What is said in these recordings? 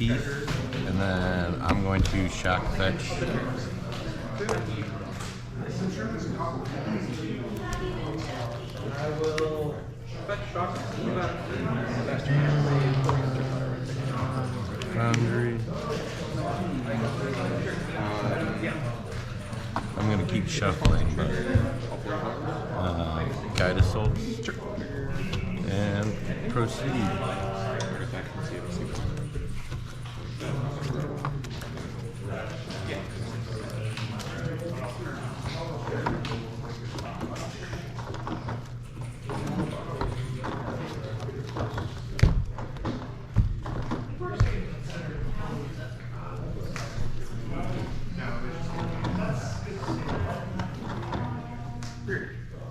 Heath, and then I'm going to shock fetch. I will fetch shock. Foundry. I'm gonna keep shuffling, but Guide Assault and proceed.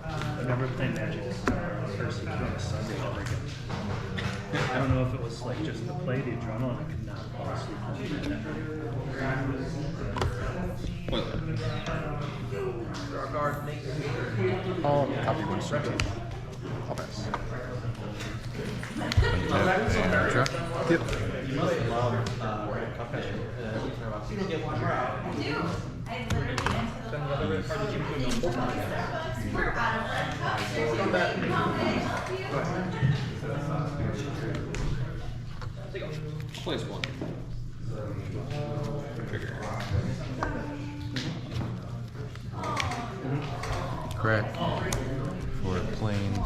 I remember playing Magic RCQ on a Sunday over again. I don't know if it was like just the play, the adrenaline, I could not fall asleep on that. I'll copy one straight. I'll pass. Yep. You must love confession. You don't get one more out. I do. I literally Then the other card that you put on both sides. we're out of red cups. There's too many combinations. Place one. Trigger. Crack for planes.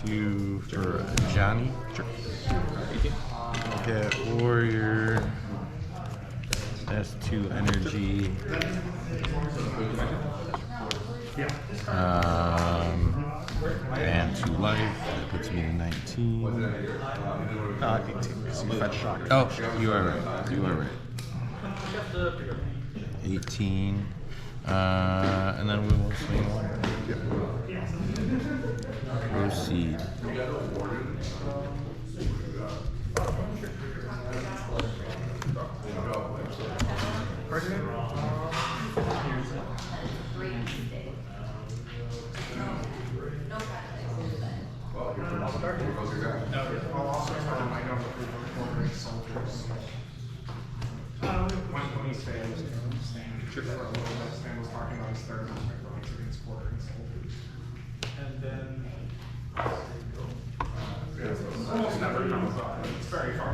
Two for Johnny. Sure. Get Warrior. That's 2 energy. And 2 life. That puts me at 19. 18. So you fetch shock. Oh, you are right. You are right. 18. And then we will swing 1. Proceed. I'll also try to find out if we're ordering soldiers. When he stands, for a little bit, Stan was talking about his third match against ordering soldiers. And then almost never comes up. It's very far.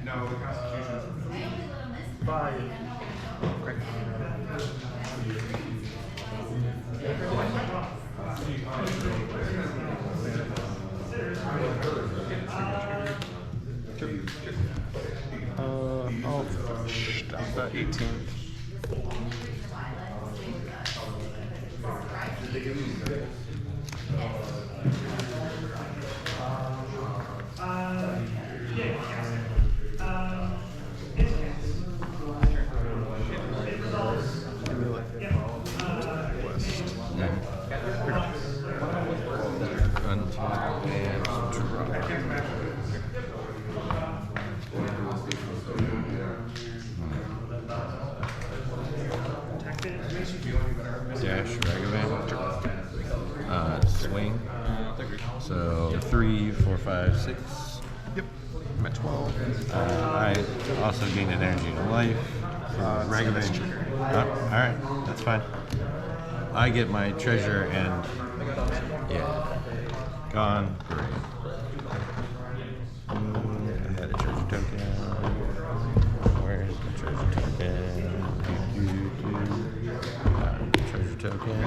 No, the Constitution's Bye. I'll stop at 18. Untap and drop. Dash, Ragavan. Swing. So 3, 4, 5, 6. Yep. I'm at 12. I also gained an energy to life. Ragavan trigger. Alright, that's fine. I get my treasure and yeah, gone. Great. I had a treasure token. Where's the treasure token? Treasure token.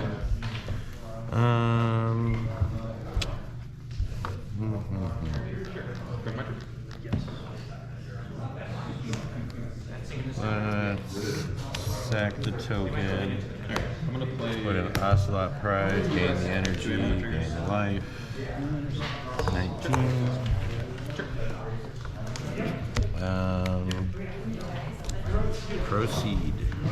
Let's sack the token. I'm gonna play. Put an Ocelot Prize, gain the energy, gain the life. 19. Proceed. I'm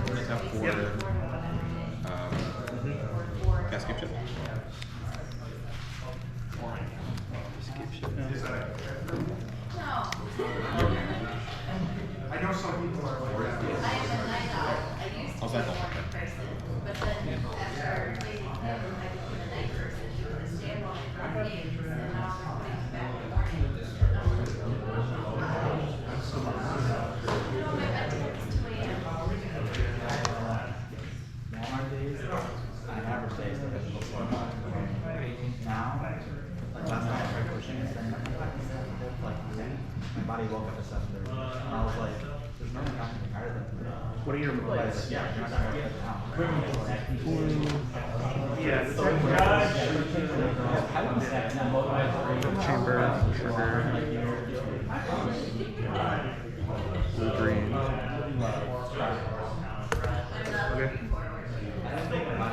gonna tap for escape chip. I know some people are like that. How's that going? But then after playing him, I became a night person. He would stand on it for games, and now I'm coming back in the morning. My bedtime is 2 a.m. Walmart days, on average days, they're getting before about now. Like last night, I tried pushing and starting like my body woke up at 7:30, and I was like, "There's no one talking harder than me." What are your motives? Yeah, you're not gonna get it now. Yeah, Chamber, sugar, blue, green. Okay.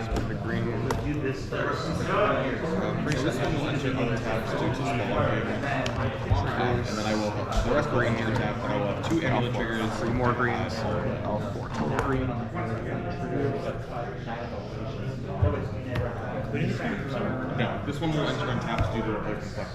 Spend the green. do this first. This one will enter untapped due to spell and then I will the rest will enter tapped, and I will have 2 amulet triggers. 3 more greens. All 4 total green. No, this one will enter untapped due to replacement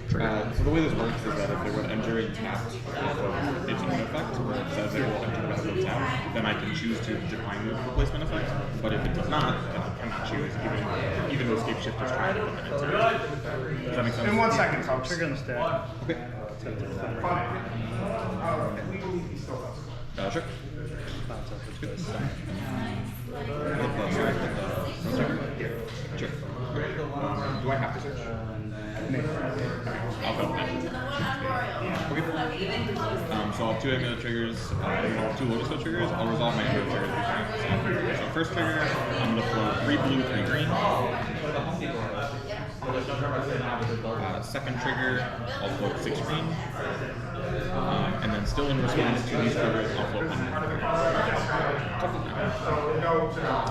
so the way this works is that if they were to enter in tapped with its own effect, where it says it will enter the battlefield tapped, then I can choose to decline the replacement effect. But if it does not, then I cannot choose, even though Escape Shift is trying to put that into it. Does that make sense? In 1 second, folks. Trigger on the stack. Okay. Fine. We believe he still does. Sure. Sure. Do I have to search? I'll go next. Okay. So I'll have 2 amulet triggers, I'll have 2 lotus field triggers. I'll resolve my amulet triggers. So first trigger, I'm gonna flow 3 blue, 3 green. Second trigger, I'll float 6 green. And then still in response to these triggers, I'll float 1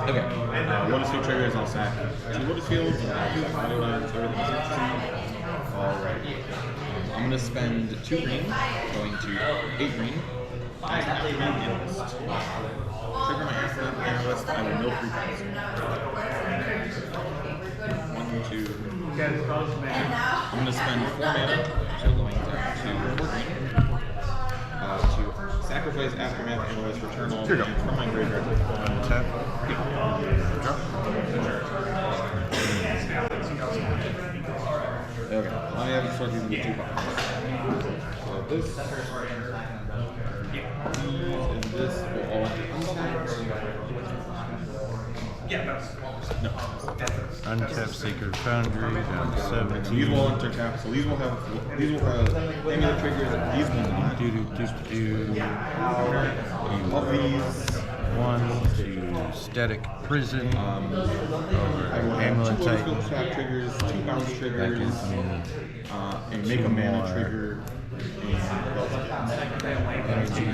okay. Lotus field triggers, I'll sack 2 lotus fields. Alright. I'm gonna spend 2 green, going to 8 green. Analyst. Trigger my analyst, I will mill 3 cards. 1, 2. I'm gonna spend 4 mana, so going down to 4 green. To sacrifice Aftermath Analyst, return all Here you go. from my graveyard. Tap. Okay, I have to start using the 2 buttons. So this, and this will all untapped. Yeah, that's No. Untapped Sacred Foundry down to 17. These will enter tap, so these will have amulet triggers, and these will not. Of these, 1 to Static Prison. I will have Amulet 2 lotus Titan. field trap triggers, 2 bounce That triggers, gives me and make a 2 mana more trigger. energy.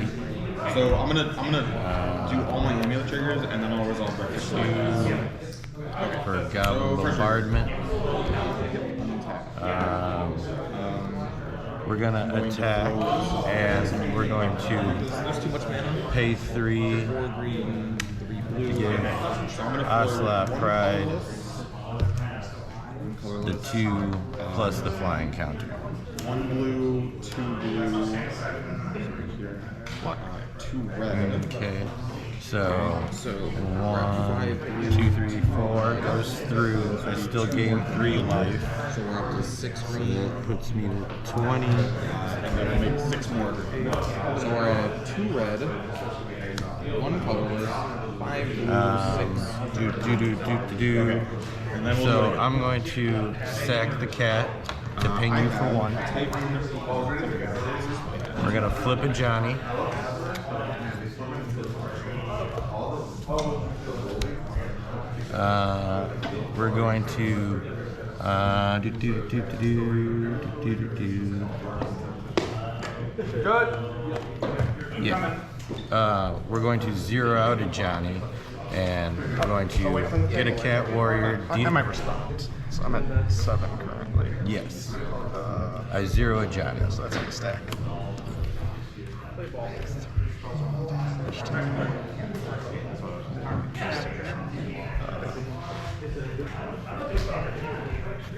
So I'm gonna do all my amulet triggers, and then I'll resolve breakfast. For Goblin Bombardment. We're gonna attack, and we're going to There's too much mana. pay 3 4 green, 3 blue. to give So I'm gonna Ocelot float Pride one colorless, the 2 plus the flying counter. 1 blue, 2 blue, 2 red. Okay, so So 1, 2, 3, 4 goes through. I still gain 3 life. So we're up to 6 So green, that puts me to 20. and then we'll make 6 more green. So we're at 2 red, 1 colorless, 5 blue, 6. Do. And then we'll So go I'm going to sack the cat to ping you for 1. We're gonna flip a Johnny. We're going to Good. Yeah. We're going to 0 out a Johnny, And I'm going to get a cat warrior. I might respond. So I'm at 7 currently. Yes. I zero a Johnny. So that's on the stack.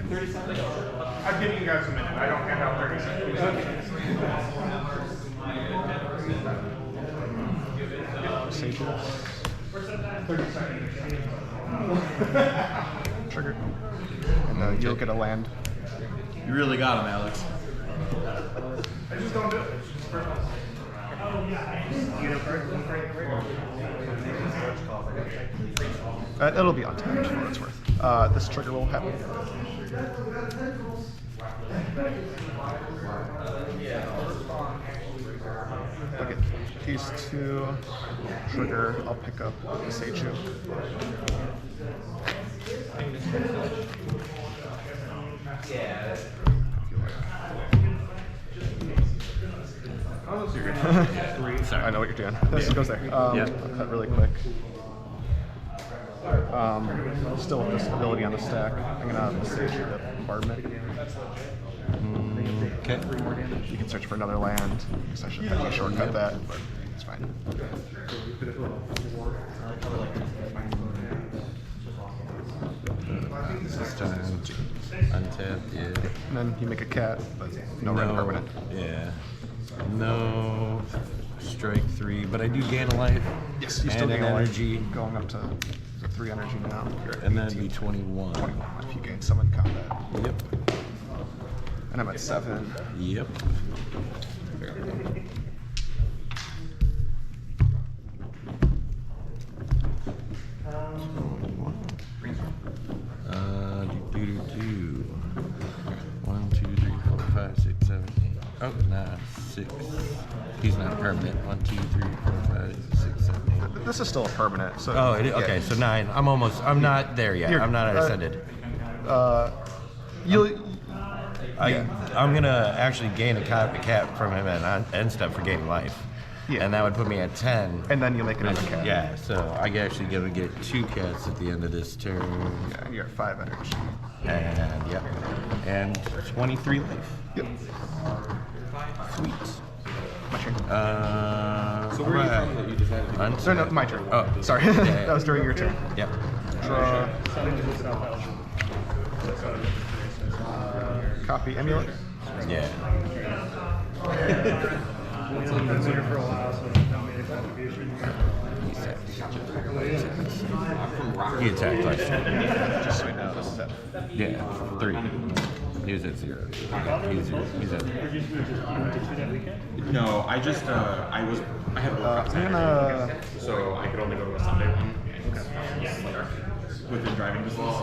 I'm giving you guys a minute. I don't hand out 30 seconds. Trigger. And you'll get a land. You really got him, Alex. I just don't do it. It'll be on time for what it's worth. This trigger will happen. Look at these two. Trigger, I'll pick up Seichu. I know what you're doing. This goes there. I'll cut really quick. Still with this ability on the stack, I'm gonna search the Barmid. Okay. You can search for another land. I should have shortcut that, but it's fine. This is time to untap, yeah. And then you make a cat, but no random permanent. Yeah. No strike 3, but I do gain a life. Yes, you and still an gain a life. energy. Going up to 3 energy now. You're at And that'd 18. be 21. 21 if you gain summon combat. Yep. And I'm at 7. Yep. Do. 1, 2, 3, 4, 5, 6, 7, 8. Oh, nah, 6. He's not permanent. 1, 2, 3, 4, 5, 6, 7, 8. This is still a permanent. So Oh, it is? yeah. Okay, so 9. I'm not there yet. You're- I'm not at ascended. You'll. I'm gonna actually gain a cat from him and stuff for gaining life. Yeah. And that would put me at 10. And then you make another cat. Yeah, so I actually gonna get 2 cats at the end of this turn. Yeah, you're at 5 energy. And yep. And 23 life. Yep. Sweet. My turn. So where are you from that you decided to No, my turn. Oh, Sorry. yeah. That was during your turn. Yep. Draw. Copy Amulet. Yeah. Been here for a while, so don't make a contribution. He attacked last turn. Just so we know, this is at Yeah, 3. He was at 0. He's at. No, I just I had a workout I'm Saturday, gonna. so I could only go to a Sunday one. And it's like within driving distance.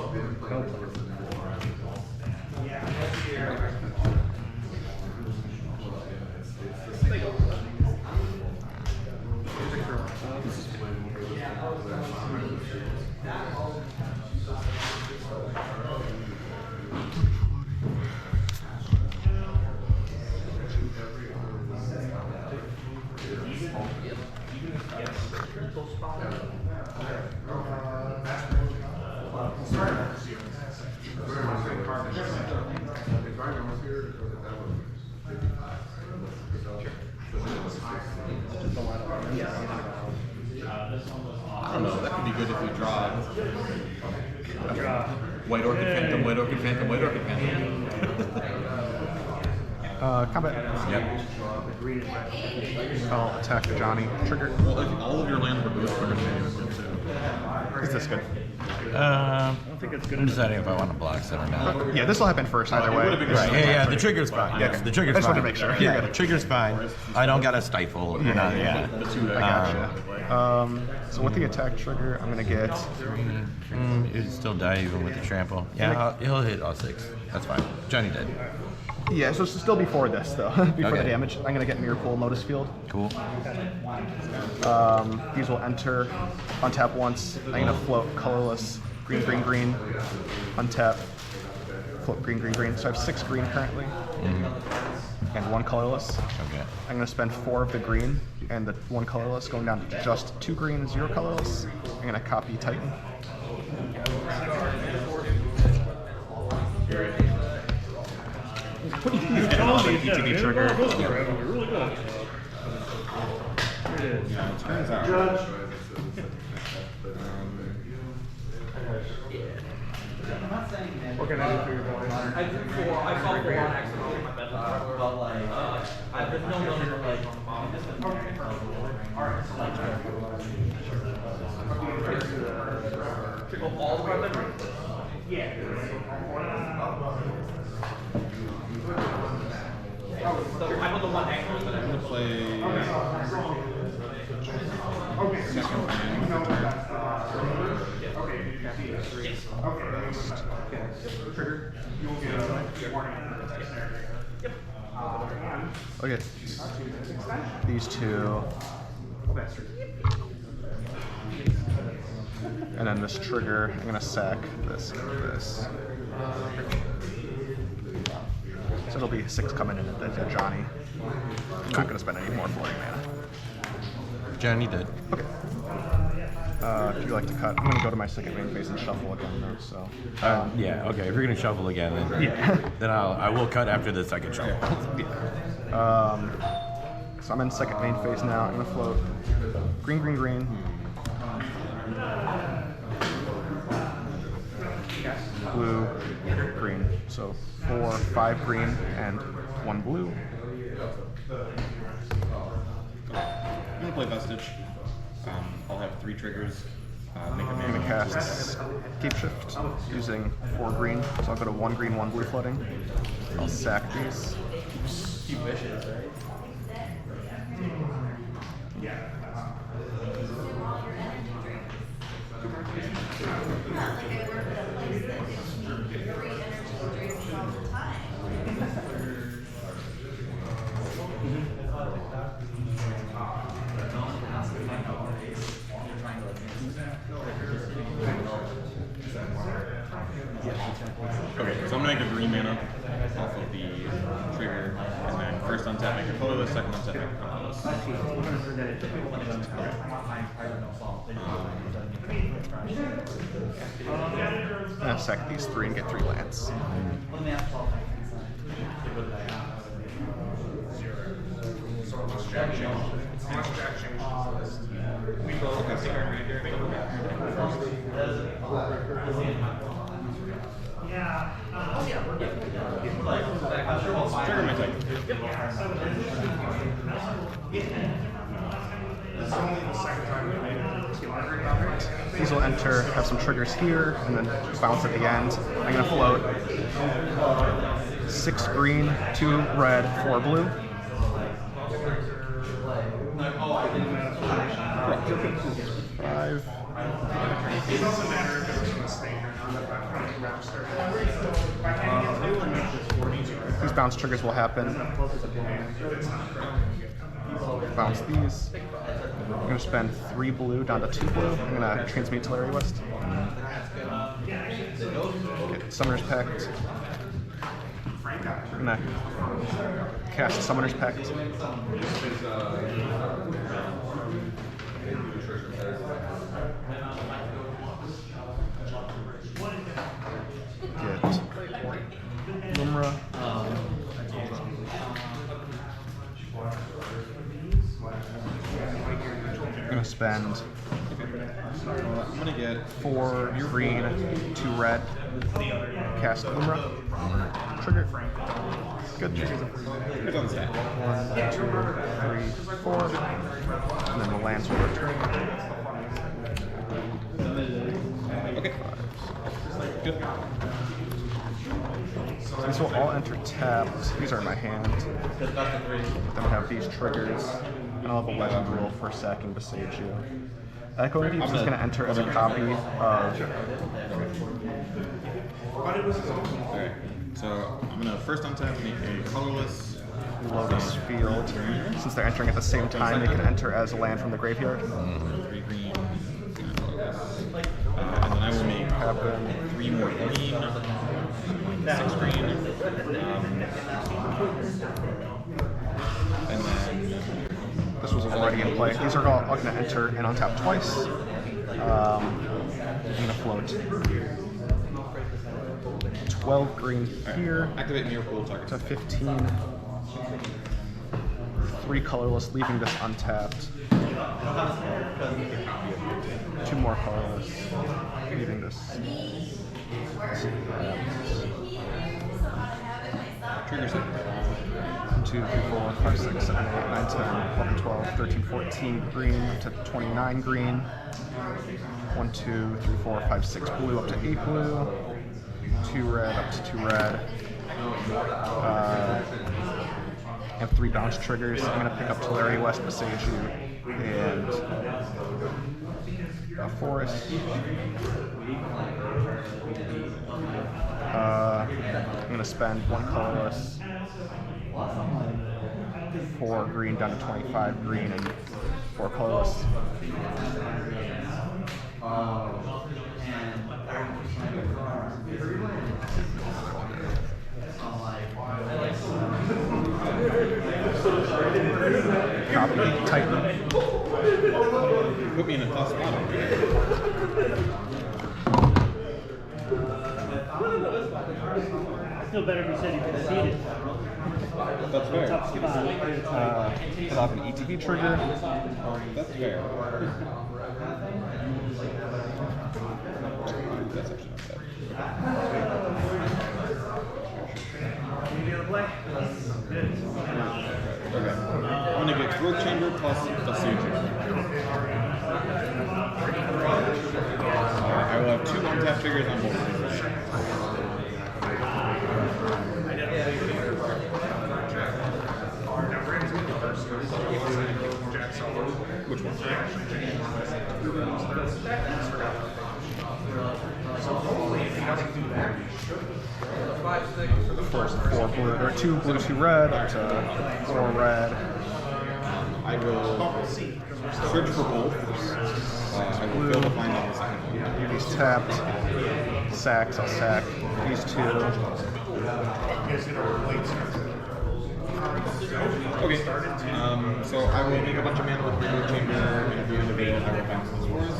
I don't know. That could be good if we draw. White Orchid Phantom, White Orchid Phantom, White Orchid Phantom. Combat. Yep. I'll attack Johnny. Trigger. Well, if all of your lands were boost, we're gonna do it too. Is this good? I don't think it's good I'm enough. deciding if I want to block that or not. Yeah, this will happen first either it way. would've been Right, yeah, the trigger's fine. Yeah, Yes, okay. the trigger's I just fine. wanted to make sure. Yeah, You're the good. trigger's fine. I don't gotta stifle. Yeah. The two that I gotcha. So with the attack trigger, I'm gonna get. It'd still die even with the trample. Yeah, he'll hit all 6. That's fine. Johnny dead. Yeah, so it's still before this though. Before the Okay. damage, I'm gonna get Mirror Pool Lotus Field. Cool. These will enter, untap once. I'm gonna float colorless, green, green, green, untap, float green, green, green. So I have 6 green currently, and 1 colorless. Okay. I'm gonna spend 4 of the green, and the 1 colorless going down to just 2 green, 0 colorless. I'm gonna copy Titan. ETB trigger. Really good. Here it is. Yeah, it turns out. What can I do for your body? I drew 4. I saw 4 on accident in my bedroom, but like, there's no number like on the bottom. This is alright, so like, trickle all the way to the bedroom? Yeah. So I put the one next one, but I'm gonna play second hand. Trigger. You'll get a warning on the scenario. Okay. These two. And then this trigger, I'm gonna sack this and this. So it'll be 6 coming in at Johnny. I'm not gonna spend any more floating mana. Johnny did. Okay. If you like to cut, I'm gonna go to my second main phase and shuffle again though, so. Yeah, okay. If you're gonna shuffle again, then Yeah. then I will cut after the second shuffle. So I'm in second main phase now. I'm gonna float green, green, green. Blue, green. So 4, 5 green, and 1 blue. I'm gonna play Vestige. I'll have 3 triggers. Make a I'm mana gonna cast Escape Shift using 4 green. So I'll go to 1 green, 1 blue floating. I'll sack these. few wishes, right? Not like I work at a place that gives me free energy drinks all the time. Okay, so I'm gonna make a green mana off of the trigger, and then first untap make a colorless, second untap make a colorless. I'm gonna sack these 3 and get 3 lands. Trigger my type. This is only the second time we made it. These will enter, have some triggers here, and then bounce at the end. I'm gonna float 6 green, 2 red, 4 blue. Five. It doesn't matter if it's a mistake or not, but I'm going to register. If I can't get to it, make this board easier. These bounce triggers will happen. If it's not correct, Bounce these. I'm gonna spend 3 blue down to 2 blue. I'm gonna transmute to Larry West. Get Summoner's Pact. I'm gonna cast Summoner's Pact. Get Lumra. I'm gonna spend I'm gonna get 4 green, 2 red. Cast Lumra. Trigger. Good. it's on the stack. 1, 2, 3, 4. And then the lands will return. Okay. Good. So these will all enter tapped. These are in my hand. Then I have these triggers. And I'll have a legend rule for sacking Besage You. Echo Deep is going to enter as a copy of. Alright, so I'm gonna first untap, make a colorless. Lotus Field. Since they're entering at the same time, they can enter as a land from the graveyard. 3 green, and colorless. And then I will make Happen. 3 more green, 6 green. And then This was already in play. These are all going to enter and untap twice. I'm gonna float 12 green here Activate mirror pool target. to 15. 3 colorless, leaving this untapped. 2 more colorless, leaving this. Trigger set. 1, 2, 3, 4, 5, 6, 7, 8, 9, 10, 11, 12, 13, 14 green to 29 green. 1, 2, 3, 4, 5, 6 blue up to 8 blue. 2 red up to 2 red. And 3 bounce triggers. I'm gonna pick up Tulare, West Passagiu, and a forest. I'm gonna spend 1 colorless, 4 green down to 25 green, and 4 colorless. Copy Titan. Put me in a tough spot over here. I feel better if you said you could see it. That's fair. Tough spot. Put off an ETB trigger. That's fair. That's actually not bad. Okay. I'm gonna get Growth Chamber plus Passagiu. I will have 2 untap triggers on both of these. Which one? First 4 blue, or 2 blue, 2 red, up to 4 red. I will search for both. I will fail to find out the second one. These tapped. Sacks, I'll sack. These 2. Okay. So I will make a bunch of mana with Growth Chamber, and at the end of 8, I will bounce this forest.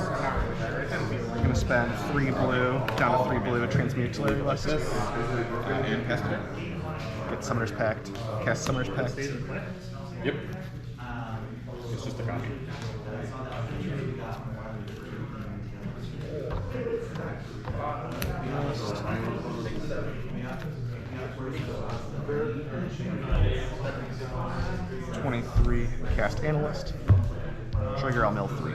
I'm gonna spend 3 blue, down to 3 blue, transmute Tulare West. And cast it. Get Summoner's Pact. Cast Summoner's Pact. Yep. It's just a copy. Analyst. 23, cast Analyst. Trigger, I'll mill 3.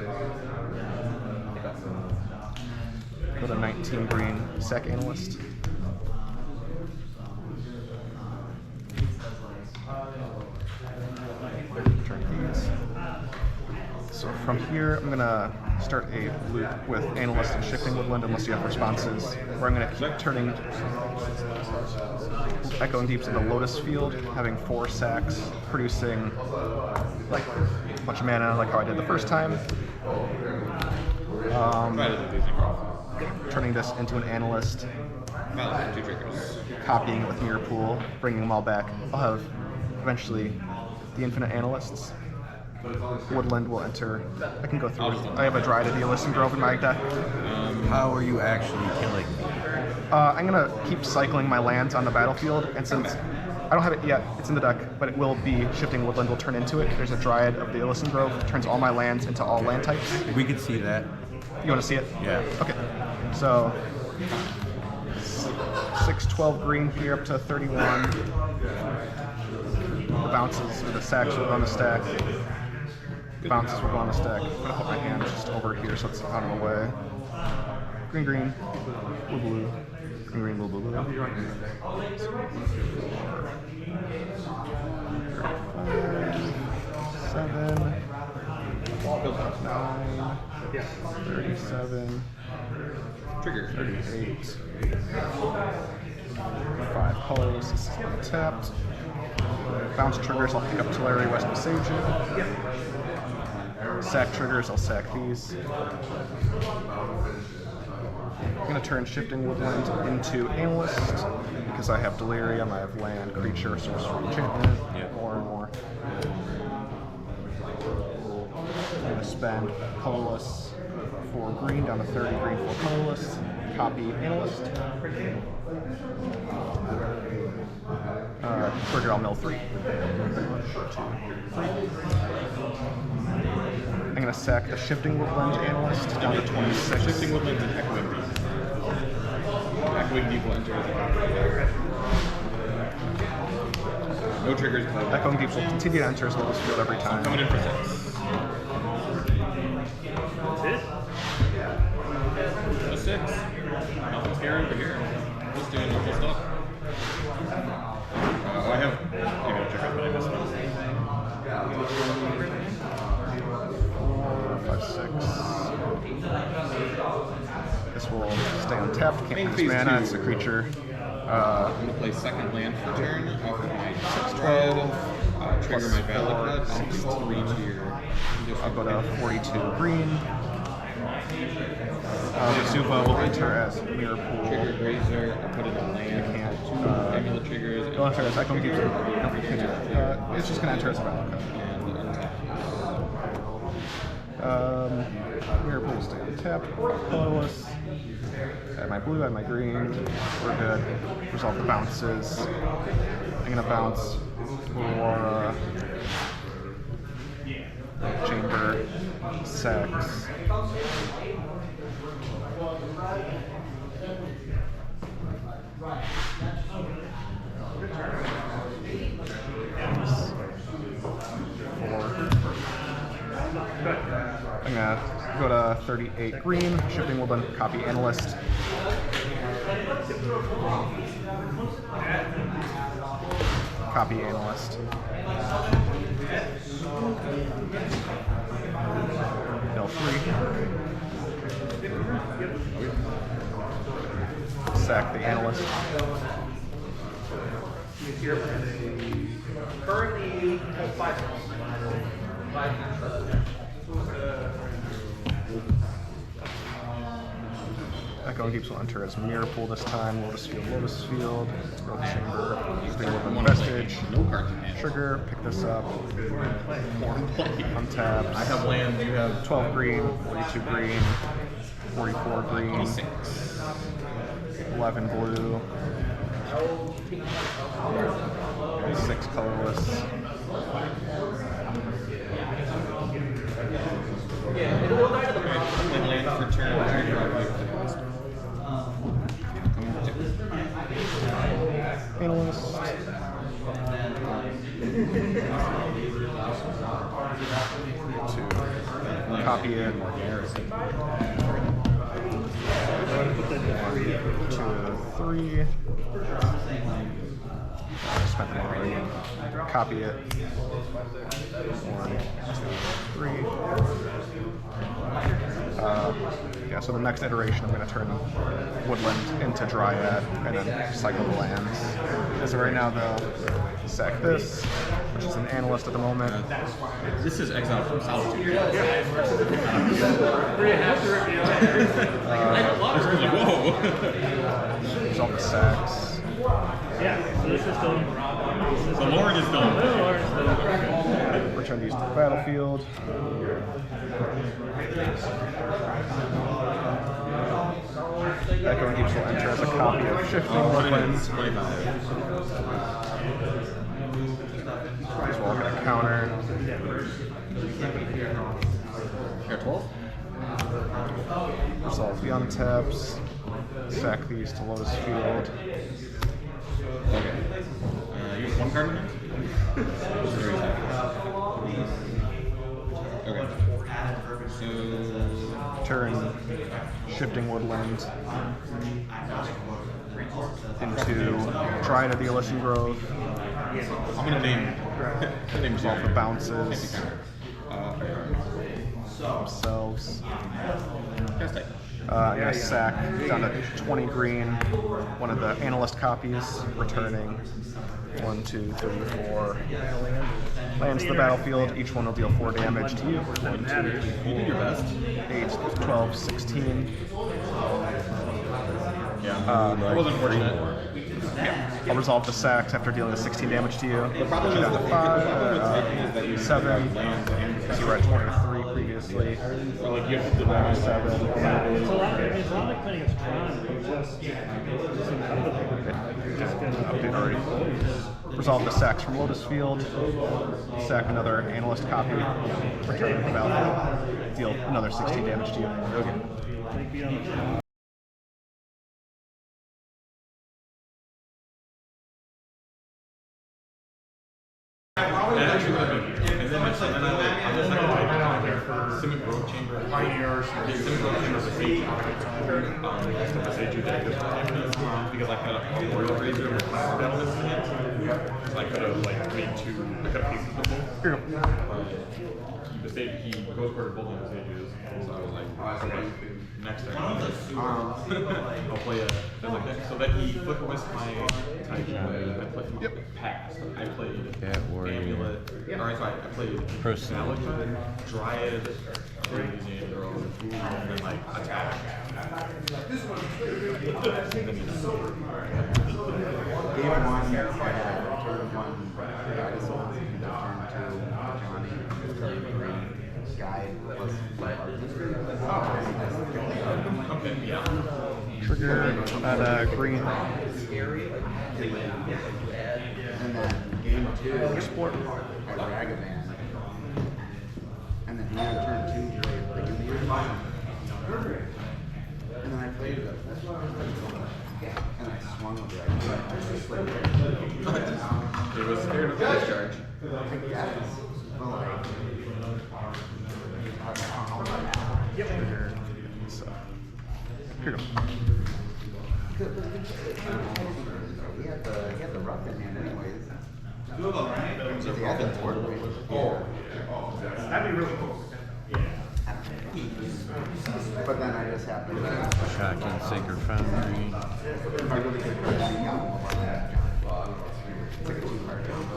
Go to 19 green, sack Analyst. Turn these. So from here, I'm gonna start a loop with Analyst and Shifting Woodland, unless you have responses, where I'm gonna keep turning Echoing Deeps into Lotus Field, having 4 sacks, producing like a bunch of mana, like how I did the first time. Turning this into an Analyst, Valid, 2 triggers. copying it with Mirror Pool, bringing them all back. I'll have eventually the Infinite Analysts. Woodland will enter. I can go through it. I have a Dryad of the Illicit Grove in my deck. How are you actually killing me? I'm gonna keep cycling my lands on the battlefield, and since I don't have it yet, it's in the deck, but it will be Shifting Woodland will turn into it. There's a Dryad of the Illicit Grove, turns all my lands into all land types. We can see that. You wanna see it? Yeah. Okay. So 6, 12 green here up to 31. The bounces or the sacks will go on the stack. Bounces will go on the stack. I'm gonna put my hand just over here so it's out of the way. Green, green, blue, blue. Green, green, blue, blue, blue. 5, 7, 9, 37, Trigger. 38. 5 colors. This is tapped. Bounce triggers, I'll pick up Tulare, West Passagiu. Sack triggers, I'll sack these. I'm going to turn Shifting Woodland into Analyst because I have Delirium, I have Land, Creature, Sorcery, Enchantment, more and more. I'm going to spend colorless 4 green down to 30 green for colorless. Copy analyst. Trigger, I'll mill 3. 1, 2, 3. I'm going to sack the Shifting Woodland analyst down to 26. Shifting Woodlands and Echoing Deep. Echoing Deep will enter as a copy. No triggers. Echoing Deep will continue to enter as well as field every I'm time. coming in for 6. That's it? Just 6. Nothing scary over here. Just doing normal stuff. I have triggers, but I missed one. 4, 5, 6. This will stay untapped. Can't Main use phase mana. 2. It's a creature. I'm going to play second land for turn off of my 6/12. Trigger my Valley Cut. I'll do 3 to your. I'll go to 42 green. Zuba will enter as Mirror Pool. Trigger Grazer. I'll put in a land. Can't, 2 Amulet triggers. It'll enter as Echoing Deep. No, you can't do that. It's just going to enter as a Battle Card. And untap. Mirror Pool will stay untapped. Colorless. Add my blue, add my green. We're good. Resolve the bounces. I'm going to bounce for Chamber, Sex. I'm gonna go to 38 green, Shifting Woodland, copy analyst. Copy analyst. Mill 3. Sack the analyst. Currently, 5. Echoing Deeps will enter as Mirror Pool this time. Lotus Field, Growth Chamber, Shifting Woodland Vestige. No cards in hand. Trigger, pick this up. Untap. I have land. You have 12 green, 42 green, 44 green, 26. 11 blue, 6 colorless. Land for turn. Trigger. Analyst. Two. Copy it. 2, 3. Spent them already. Copy it. 1, 2, 3. Yeah, so the next iteration I'm going to turn Woodland into Dryad and then cycle the lands. As of right now, they'll sack this, which is an analyst at the moment. This is Exile from Solitude. Whoa! Resolve the sacks. Yeah, so this is still. The Lord is done. Return these to the battlefield. Echoing Deeps will enter as a copy of Shifting Woodland. As well, I'm going to counter. Here, 12. Resolve the untaps. Sack these to Lotus Field. Okay. You have 1 card in hand? Okay. So Turn Shifting Woodland into Dryad of the Illusion Grove. I'm gonna name Resolve the bounces themselves. themselves. Cast type. I'm going to sack down to 20 green, one of the analyst copies, returning 1, 2, 3, 4 lands to the battlefield. Each one will deal 4 damage to you. 1, 2, 3, You did your best. 8, 12, 16. Yeah. That was unfortunate. Yeah, I'll resolve the sacks after dealing the 16 damage to you. The problem is Down to that 5, is that you 7. have lands and So you're at 23. previously. Or like you have to divide 7. It's a lot like playing against Tron, where you just Update already. Resolve the sacks from Lotus Field. Sack another analyst copy. Return the value. Deal another 16 damage to you. Okay. Like be on the Simic Road Chamber. Pioneers. Simic Road Chamber was saved to say you deck because I had a Royal Razor with my elements in it. So I could have like made two. I could have pieces of both. Here you go. The stage he goes for both of the stages. So I was like, okay, next turn. I'll play a. I was like, so then he flicker whisked my Taijin. I played passed. I played Cat Warrior. Amulet. Or sorry, I played Proceed. Malachite, Dryad, Crazy, and then like attack. Game 1, turn 1, Dinosaur, turn 2, Johnny, turn 3, Guide, plus Okay, yeah. Trigger at green. and then game 2, Sport. I Ragavan. And then on turn 2, played the Union. And then I played it. And I swung with Ragavan. It was scared of the discharge. I guess. But like, Trigger. So, here you go. he had the rough in hand anyways. Two of them, right? He had the board. That'd be really cool. But then I just happened to. Shocking Sacred Foundry. If I really could put that out before that, it's like a 2-card combo.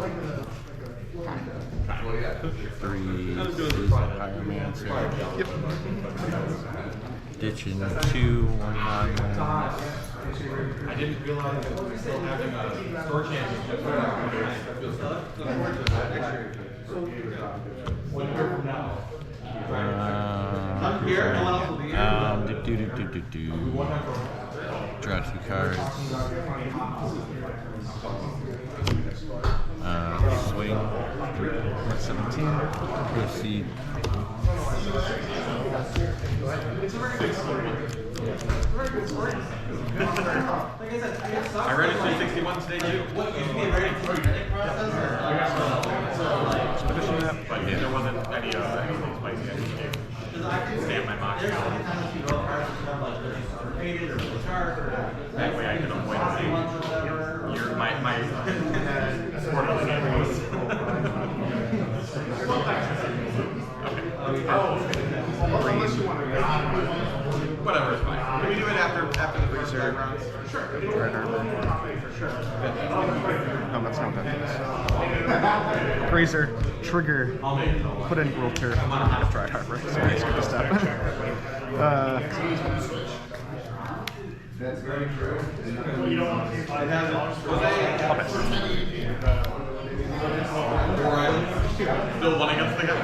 Kind of. 3 Season Pyromancer. Yep. Ditching 2, 1 non-land. I didn't realize that we were still having a store championship. I'm here, no one else will be here. Draw 2 cards. Swing. 17. Proceed. I read it 361 today too. What used to be a very important process? But yeah, there wasn't anything spicy I could do. Stay on my mock that way I can avoid my quarterly games. Whatever is fine. Can we do it after the freezer rounds? Sure. No, that's not what that is. Razor, trigger, put in World Tour, try it hard, right? So I skip a step. That's very true. Still one against the guy.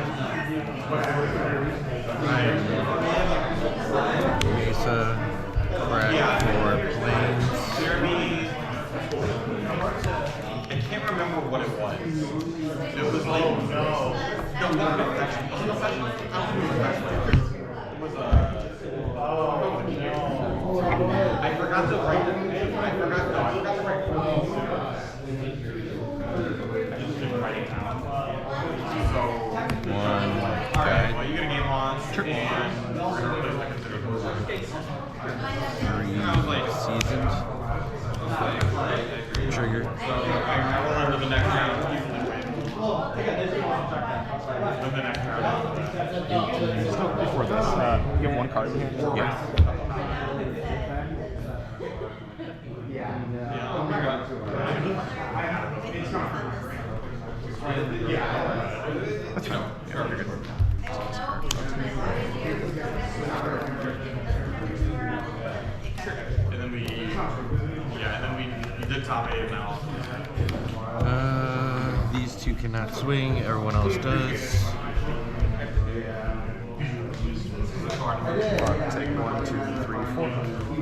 Mesa. Crack for planes. I can't remember what it was. It was like I forgot to write it. I forgot to write I just didn't write it down. So, alright, well you get a game loss and we're gonna replace my considered 3 seasoned. Trigger. I will run to the next round easily win. Then the next round. Still before this, you have 1 card in hand? Yeah. That's fine. Yeah, you're good. And then we did top 8 now. These 2 cannot swing. Everyone else does.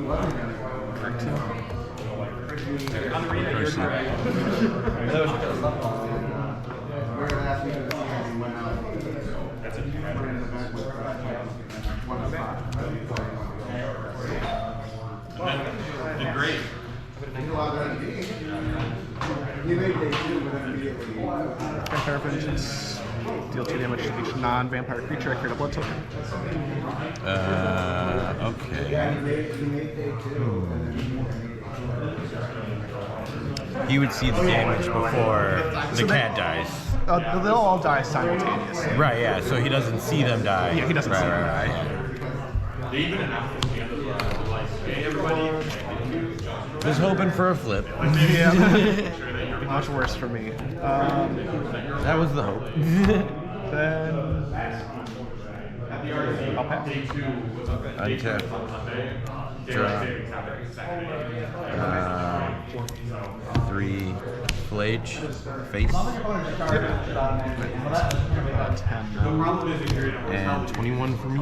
Great. Vampire Vengeance. Deal 2 damage to each non-vampire creature. I create a blood token. Okay. He would see the damage before the cat dies. They'll all die simultaneously. Right, yeah, so he doesn't see them die. Yeah, he doesn't see them die. Was hoping for a flip. Yeah. Much worse for me. That was the hope. Then I'll pass. Untap. Draw. 3 Flage. Face. 10. And 21 for me.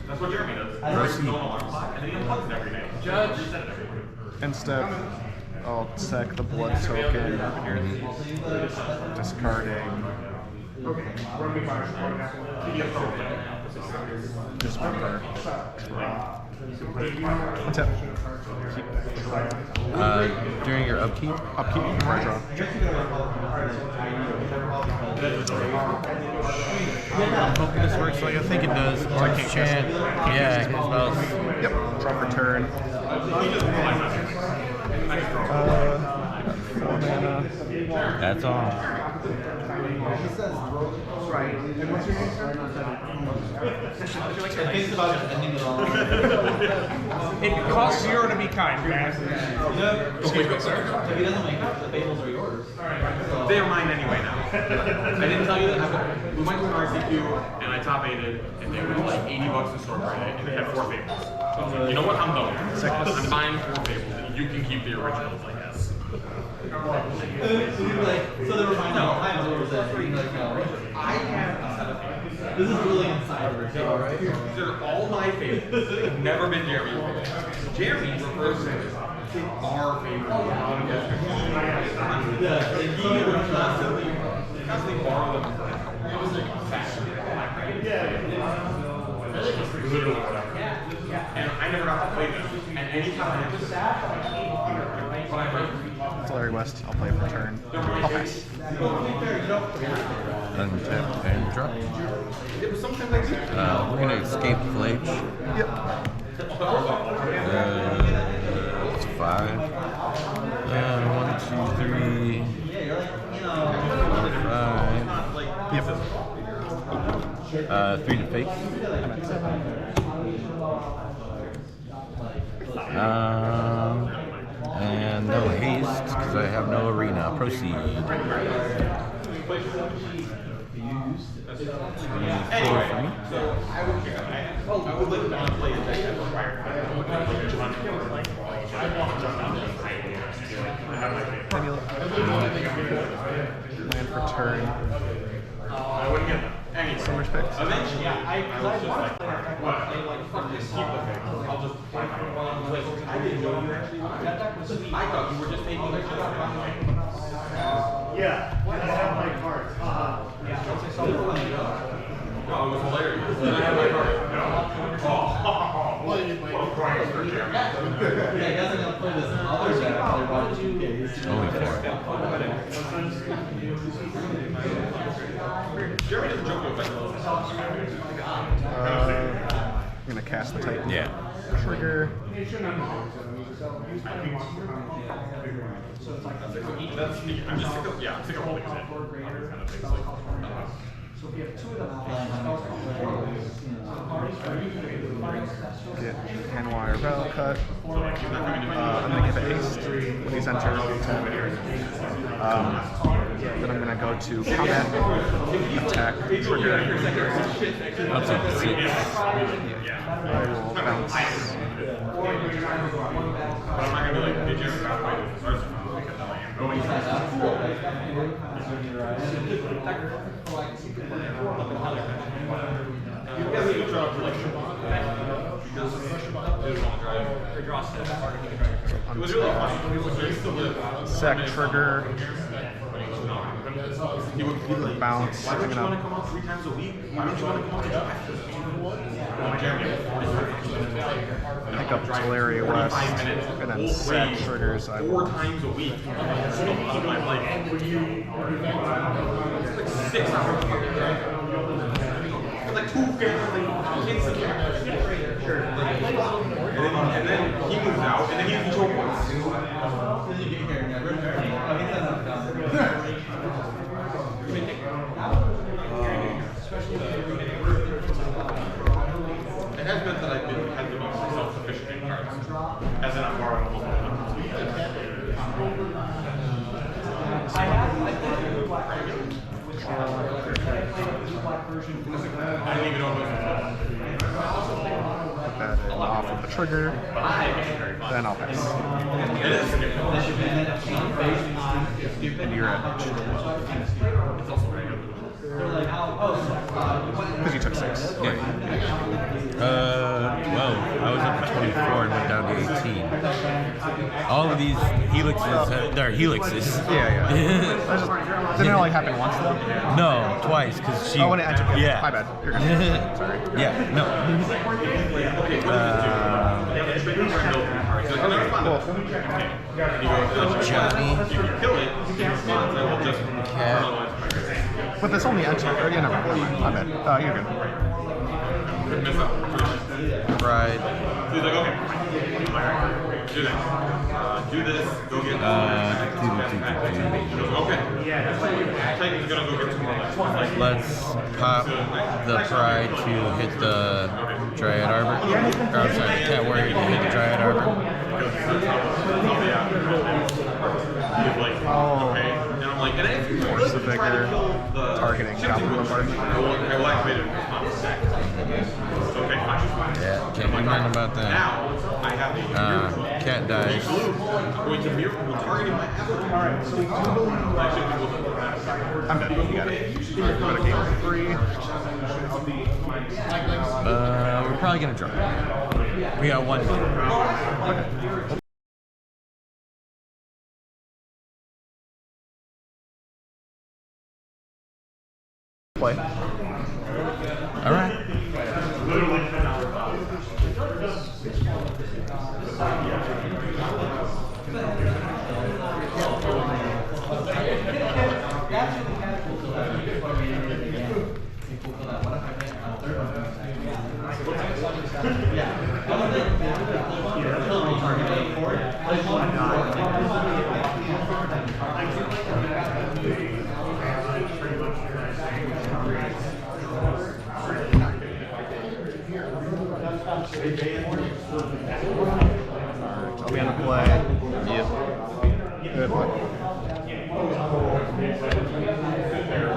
That's what Jeremy does. Proceed. And then he unplugs it every day. Judge. Instead, I'll sack the blood token, discarding. Dismember. Untap. During your upkeep? Upkeep, card draw. I'm hoping this works like I think it does. Orange Chant. Yeah, his spells. Yep, draw for turn. 4 mana. That's all. It costs 0 to be kind, man. Excuse me, sir. If he doesn't make it, the bagels are yours. They are mine anyway now. I didn't tell you that. We went to an RCQ and I top 8'd and they were like $80 to store credit and they had 4 fables. So I was like, you know what? I'm done. I'm buying 4 fables. You can keep the originals, I guess. So they were fine. No, I know what was that. Like, no, I have this is really inside of it, right? These are all my favorites. They've never been Jeremy's favorites. Jeremy refers to them as our favorites. Yeah, and he would Constantly borrow them. It was like fashion. Literally whatever. And I never got to play them. And anytime I just It's Larry West. I'll play for turn. I'll pass. Untap and drop. it was something like that. We're gonna escape Flage. Yep. It's 5. 1, 2, 3, 4, 5. 3 to face. And no haste because I have no arena. Proceed. 4 for me. So I would like to play a deck that required Land for turn. I wouldn't get them. Anyway, Some respect. eventually, I was just like, what? Fuck this, keep the thing. I'll just play my own. I didn't know you actually. I thought you were just making a shit up. Yeah, I have my cards. No, it was hilarious. And I had my card. Well, you might be crying for Jeremy. Yeah, he doesn't have to play this other deck. They're about 2 days. Only 4. Jeremy doesn't joke with I'm gonna cast the Titan. Yeah. Trigger. I'm just sick of, yeah, I'm sick of holding his head. Kind of things like, Get Handwire Battle Cut. I'm gonna give it haste when he's entered. Then I'm gonna go to combat, attack, trigger. I'll take the 6. I will bounce. but I'm not gonna be like, did you ever not play this first time? Because I am going to. You guys need to draw up like Sack trigger. Bounce. I'm gonna come out 3 times a week? Why don't you want to come out to pick up Tulare West and then sack triggers. I 4 will. times a week. Like 6 hours. Like 2 kids. And then he moves out, and then he controls once. It has meant that I've had to be self-sufficient in cards, as in I'm borrowing almost all of I didn't even know it Put that in off of the trigger. Then I'll pass. And you're at. Because you took 6. Yeah. Well, I was up to 24 and went down to 18. All of these helixes, they're helixes. Yeah. Didn't it only happen once though? No, twice, because she. Oh, when it entered. Yeah. My bad. You're good. Sorry. Yeah, no. Johnny. You can kill it, you can respond, and we'll just Cat. But this only entered. Yeah, never mind. My bad. You're good. miss out. Pride. So he's like, okay, do that. Do this, go get okay. Titan's gonna go get 2 more lives. Let's pop the Pride to hit the Dryad Arbor. Or, I'm sorry, Cat Warrior to hit the Dryad Arbor. Okay. And I'm like, and if you're Force the vigor, targeting Goblin Bombardment. I will activate it. Okay, fine. Yeah, can't do nothing about that. Now, I have a Cat dies. I'm going to miracle targeting my avatar. I'm dead. You got it. Alright, go to game 3. We're probably gonna draw. We got 1 game. Okay. Play. All right. I'll be on the play. Yep. Good one.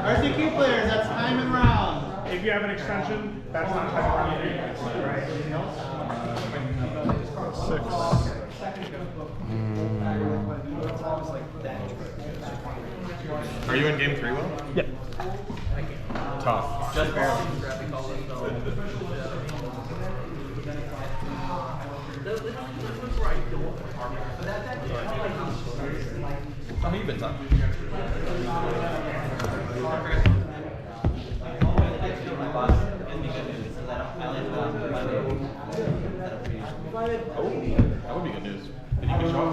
RCQ players, that's time and round. If you have an extension, that's not time around. Anything else? 6. Are you in game 3, Will? Yep. Tough. Just barely. How have you been, Tom? Oh, that would be good news. Did you get shot?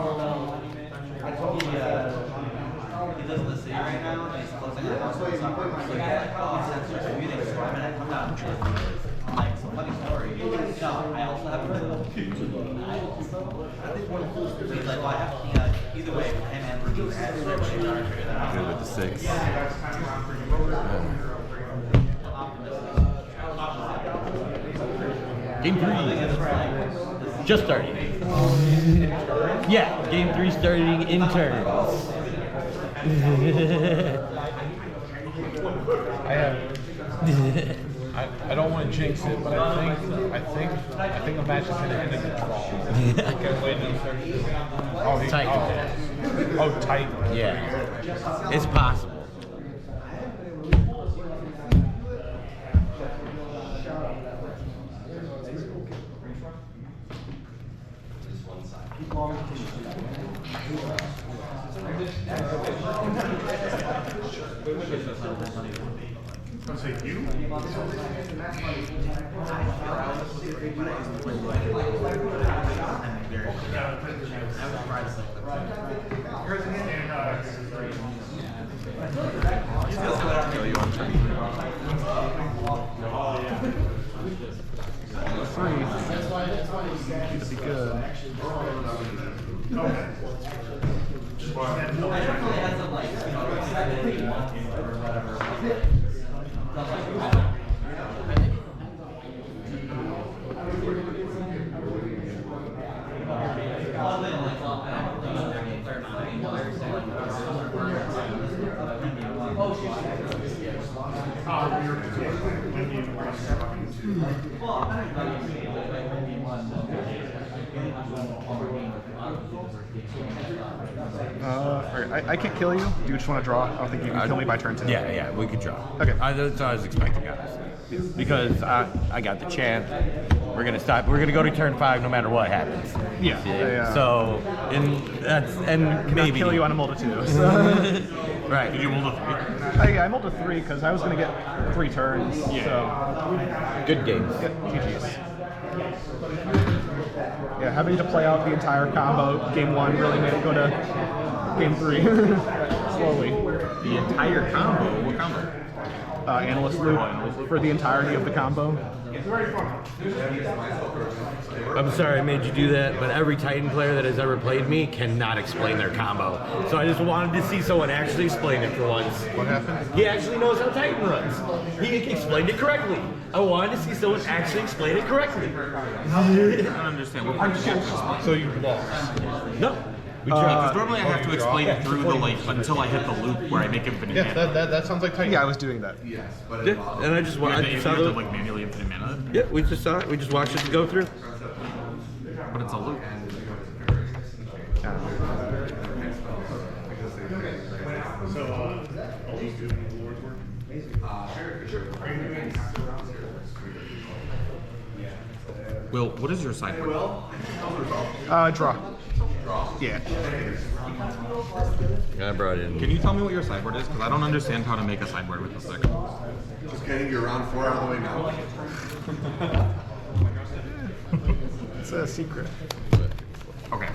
He lives in the city right now, and he's closing the house with soccer. So he's like, oh, he sends social media, so I'm gonna come down and trip. I'm like, so funny story. No, I also have a he's like, well, I have to, either way, him and Virgil had to figure that out. Good with the 6. Game 3. Just starting. Yeah, game 3 starting in turns. I have. I don't want to jinx it, but I think a match is going to end in a draw. Okay, wait until he Tight. Oh, tight. Yeah, it's possible. Kill you on turn. Three. Should be good. Alright, I can't kill you. Do you just want to draw? I don't think you can kill me by turn 2. Yeah, we could draw. Okay. That's what I was expecting, honestly. Because I got the chance. We're gonna stop. We're gonna go to turn 5 no matter what happens. Yeah. So, and maybe Kill you on a mold of 2. So. Right. Did you roll the 3? I mold a 3 because I was going to get 3 turns. So. Good games. Yeah, GG's. Yeah, having to play out the entire combo, game 1 really made it go to game 3 slowly. The entire combo? What combo? Analyst loop for the entirety of the combo. I'm sorry I made you do that, but every Titan player that has ever played me cannot explain their combo. So I just wanted to see someone actually explain it for once. What happened? He actually knows how Titan runs. He explained it correctly. I wanted to see someone actually explain it correctly. I don't understand. What part did you have to explain? So you lost. No. We Because tried. normally I have to explain it through the until I hit the loop where I make infinite Yeah, mana. that sounds like Titan. Yeah, I was doing that. Yeah, and I just You have wanted to, to saw you have the. to manually infinite mana, Yeah, we just saw it. We just watched it go through. but it's a loop. So, I'll just do the Lord's work. Will, what is your sideboard? Draw. Yeah. I brought in. Can you tell me what your sideboard is? Because I don't understand how to make a sideboard with this deck. Just kidding, you're round 4 all the way now. It's a secret. Okay.